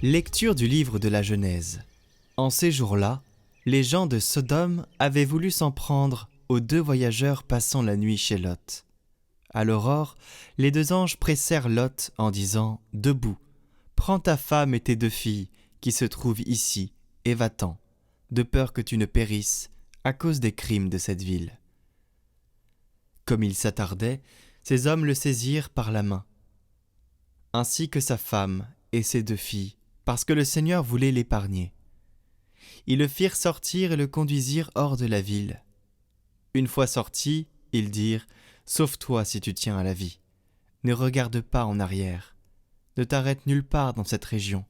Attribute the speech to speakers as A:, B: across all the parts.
A: Lecture du livre de la Genèse. En ces jours-là, les gens de Sodome avaient voulu s'en prendre aux deux voyageurs passant la nuit chez Lot. À l'aurore, les deux anges pressèrent Lot en disant « Debout, prends ta femme et tes deux filles qui se trouvent ici, et va-t'en, de peur que tu ne périsses à cause des crimes de cette ville. » Comme il s'attardait, ces hommes le saisirent par la main, ainsi que sa femme et ses deux filles, parce que le Seigneur voulait l'épargner. Ils le firent sortir et le conduisirent hors de la ville. Une fois sortis, ils dirent « Sauve-toi si tu tiens à la vie. Ne regarde pas en arrière. Ne t'arrête nulle part dans cette région.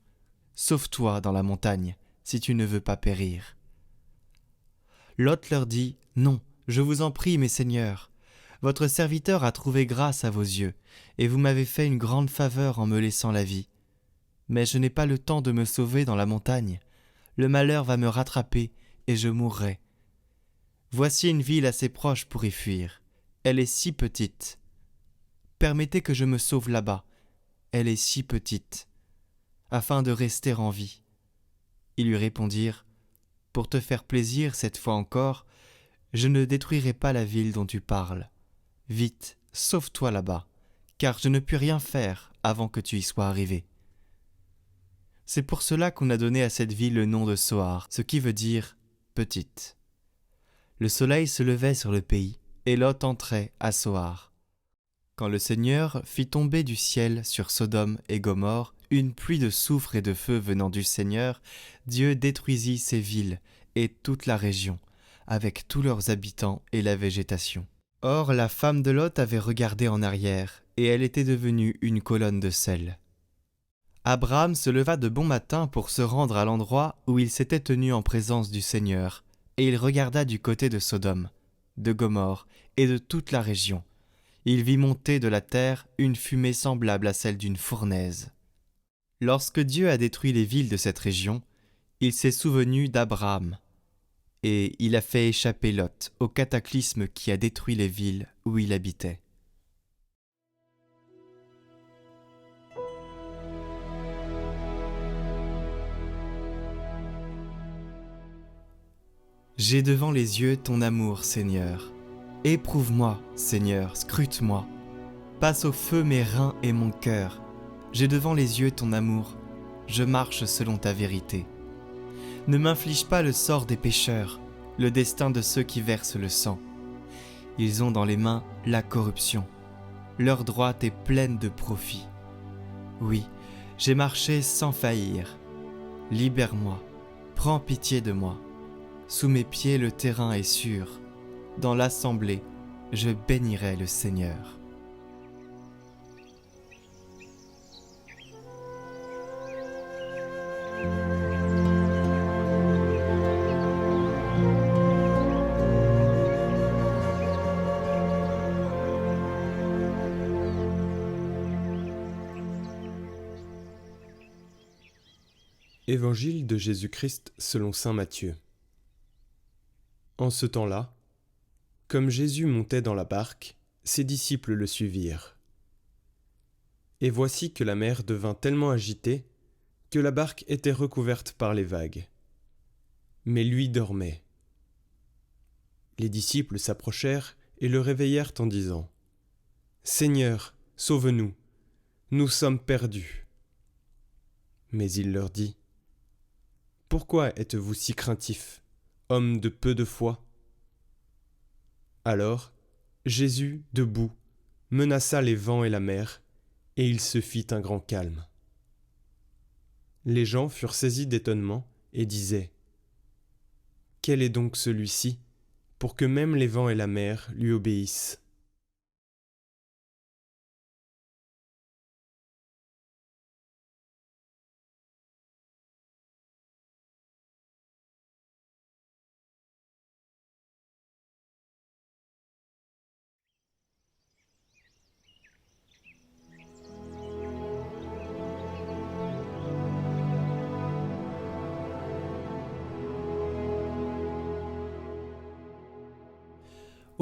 A: Sauve-toi dans la montagne si tu ne veux pas périr. » Lot leur dit « Non, je vous en prie, mes seigneurs. Votre serviteur a trouvé grâce à vos yeux, et vous m'avez fait une grande faveur en me laissant la vie. Mais je n'ai pas le temps de me sauver dans la montagne. Le malheur va me rattraper et je mourrai. Voici une ville assez proche pour y fuir. Elle est si petite. Permettez que je me sauve là-bas. Elle est si petite, afin de rester en vie. » Ils lui répondirent « Pour te faire plaisir cette fois encore, je ne détruirai pas la ville dont tu parles. Vite, sauve-toi là-bas, car je ne puis rien faire avant que tu y sois arrivé. » C'est pour cela qu'on a donné à cette ville le nom de Soar, ce qui veut dire « petite ». Le soleil se levait sur le pays, et Lot entrait à Soar. Quand le Seigneur fit tomber du ciel sur Sodome et Gomorrhe une pluie de soufre et de feu venant du Seigneur, Dieu détruisit ces villes et toute la région, avec tous leurs habitants et la végétation. Or la femme de Lot avait regardé en arrière, et elle était devenue une colonne de sel. Abraham se leva de bon matin pour se rendre à l'endroit où il s'était tenu en présence du Seigneur, et il regarda du côté de Sodome, de Gomorrhe et de toute la région. Il vit monter de la terre une fumée semblable à celle d'une fournaise. Lorsque Dieu a détruit les villes de cette région, il s'est souvenu d'Abraham, et il a fait échapper Lot au cataclysme qui a détruit les villes où il habitait. J'ai devant les yeux ton amour, Seigneur. Éprouve-moi, Seigneur, scrute-moi. Passe au feu mes reins et mon cœur. J'ai devant les yeux ton amour. Je marche selon ta vérité. Ne m'inflige pas le sort des pécheurs, le destin de ceux qui versent le sang. Ils ont dans les mains la corruption. Leur droite est pleine de profit. Oui, j'ai marché sans faillir. Libère-moi, prends pitié de moi. Sous mes pieds le terrain est sûr. Dans l'assemblée, je bénirai le Seigneur.
B: Évangile de Jésus-Christ selon saint Matthieu. En ce temps-là, comme Jésus montait dans la barque, ses disciples le suivirent. Et voici que la mer devint tellement agitée que la barque était recouverte par les vagues. Mais lui dormait. Les disciples s'approchèrent et le réveillèrent en disant « Seigneur, sauve-nous, nous sommes perdus. » Mais il leur dit « Pourquoi êtes-vous si craintifs, hommes de peu de foi ?» Alors, Jésus, debout, menaça les vents et la mer, et il se fit un grand calme. Les gens furent saisis d'étonnement et disaient « Quel est donc celui-ci, pour que même les vents et la mer lui obéissent ?»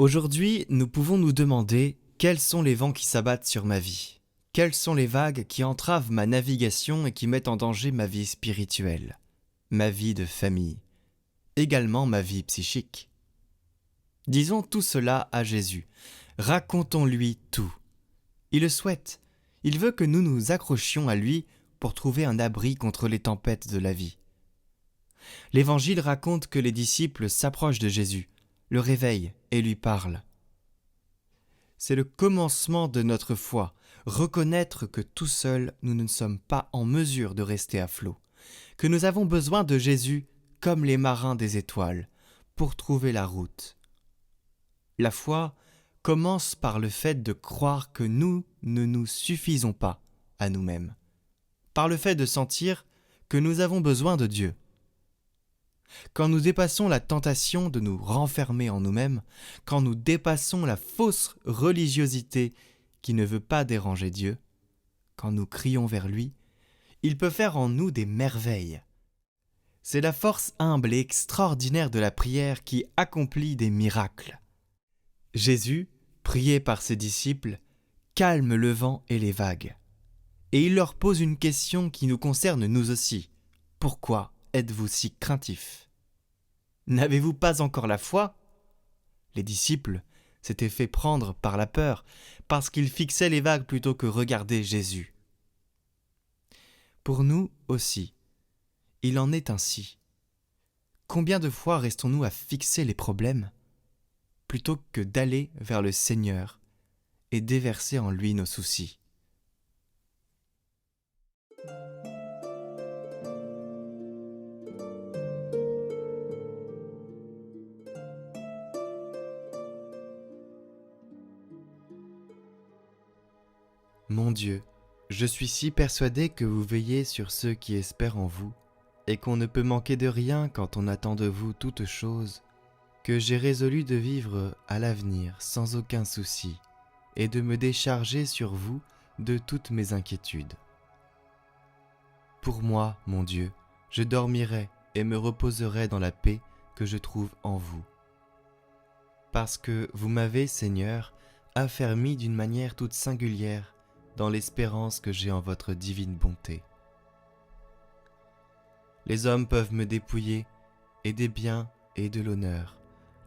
A: Aujourd'hui, nous pouvons nous demander quels sont les vents qui s'abattent sur ma vie, quelles sont les vagues qui entravent ma navigation et qui mettent en danger ma vie spirituelle, ma vie de famille, également ma vie psychique. Disons tout cela à Jésus, racontons-lui tout. Il le souhaite, il veut que nous nous accrochions à lui pour trouver un abri contre les tempêtes de la vie. L'Évangile raconte que les disciples s'approchent de Jésus, le réveillent et lui parlent. C'est le commencement de notre foi, reconnaître que tout seul nous ne sommes pas en mesure de rester à flot, que nous avons besoin de Jésus comme les marins des étoiles pour trouver la route. La foi commence par le fait de croire que nous ne nous suffisons pas à nous-mêmes, par le fait de sentir que nous avons besoin de Dieu. Quand nous dépassons la tentation de nous renfermer en nous-mêmes, quand nous dépassons la fausse religiosité qui ne veut pas déranger Dieu, quand nous crions vers lui, il peut faire en nous des merveilles. C'est la force humble et extraordinaire de la prière qui accomplit des miracles. Jésus, prié par ses disciples, calme le vent et les vagues. Et il leur pose une question qui nous concerne nous aussi. Pourquoi êtes-vous si craintifs ? N'avez-vous pas encore la foi ? Les disciples s'étaient fait prendre par la peur parce qu'ils fixaient les vagues plutôt que regarder Jésus. Pour nous aussi, il en est ainsi. Combien de fois restons-nous à fixer les problèmes plutôt que d'aller vers le Seigneur et déverser en lui nos soucis ? Mon Dieu, je suis si persuadé que vous veillez sur ceux qui espèrent en vous, et qu'on ne peut manquer de rien quand on attend de vous toute chose, que j'ai résolu de vivre à l'avenir sans aucun souci, et de me décharger sur vous de toutes mes inquiétudes. Pour moi, mon Dieu, je dormirai et me reposerai dans la paix que je trouve en vous. Parce que vous m'avez, Seigneur, affermi d'une manière toute singulière dans l'espérance que j'ai en votre divine bonté. Les hommes peuvent me dépouiller, et des biens et de l'honneur.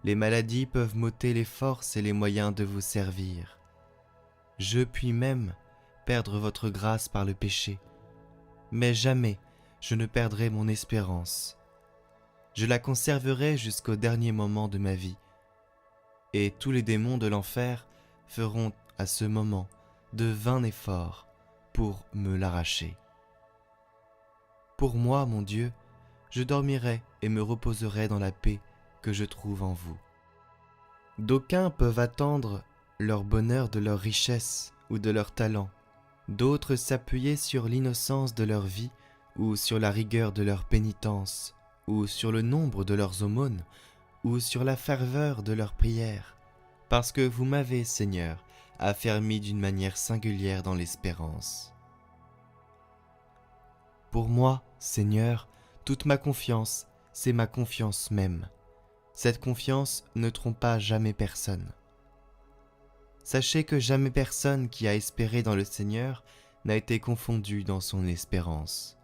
A: Les maladies peuvent m'ôter les forces et les moyens de vous servir. Je puis même perdre votre grâce par le péché, mais jamais je ne perdrai mon espérance. Je la conserverai jusqu'au dernier moment de ma vie, et tous les démons de l'enfer feront à ce moment de vains efforts pour me l'arracher. Pour moi, mon Dieu, je dormirai et me reposerai dans la paix que je trouve en vous. D'aucuns peuvent attendre leur bonheur de leur richesse ou de leur talent, d'autres s'appuyer sur l'innocence de leur vie ou sur la rigueur de leur pénitence, ou sur le nombre de leurs aumônes, ou sur la ferveur de leurs prières, parce que vous m'avez, Seigneur, affermi d'une manière singulière dans l'espérance. Pour moi, Seigneur, toute ma confiance, c'est ma confiance même. Cette confiance ne trompe pas jamais personne. Sachez que jamais personne qui a espéré dans le Seigneur n'a été confondu dans son espérance.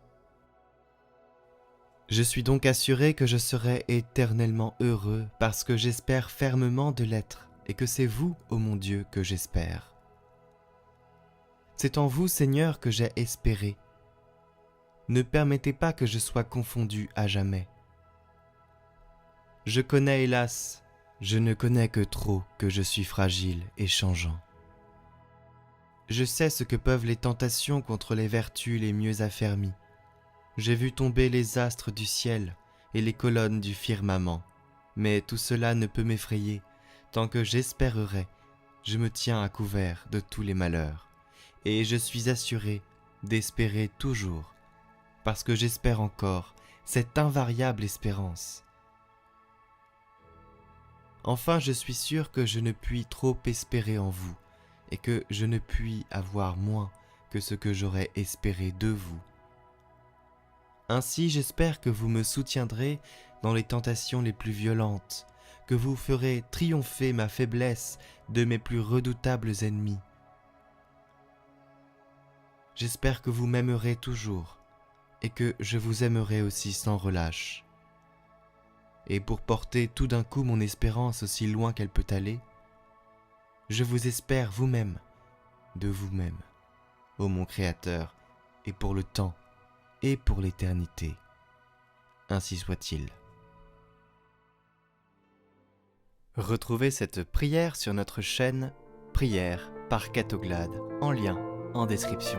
A: Je suis donc assuré que je serai éternellement heureux parce que j'espère fermement de l'être et que c'est vous, ô mon Dieu, que j'espère. C'est en vous, Seigneur, que j'ai espéré. Ne permettez pas que je sois confondu à jamais. Je connais, hélas, je ne connais que trop que je suis fragile et changeant. Je sais ce que peuvent les tentations contre les vertus les mieux affermies. J'ai vu tomber les astres du ciel et les colonnes du firmament, mais tout cela ne peut m'effrayer. Tant que j'espérerai, je me tiens à couvert de tous les malheurs, et je suis assuré d'espérer toujours, parce que j'espère encore cette invariable espérance. Enfin, je suis sûr que je ne puis trop espérer en vous, et que je ne puis avoir moins que ce que j'aurais espéré de vous. Ainsi, j'espère que vous me soutiendrez dans les tentations les plus violentes, que vous ferez triompher ma faiblesse de mes plus redoutables ennemis. J'espère que vous m'aimerez toujours et que je vous aimerai aussi sans relâche. Et pour porter tout d'un coup mon espérance aussi loin qu'elle peut aller, je vous espère vous-même, de vous-même, ô mon Créateur, et pour le temps, et pour l'éternité. Ainsi soit-il. Retrouvez cette prière sur notre chaîne Prière par Catoglade, en lien en description.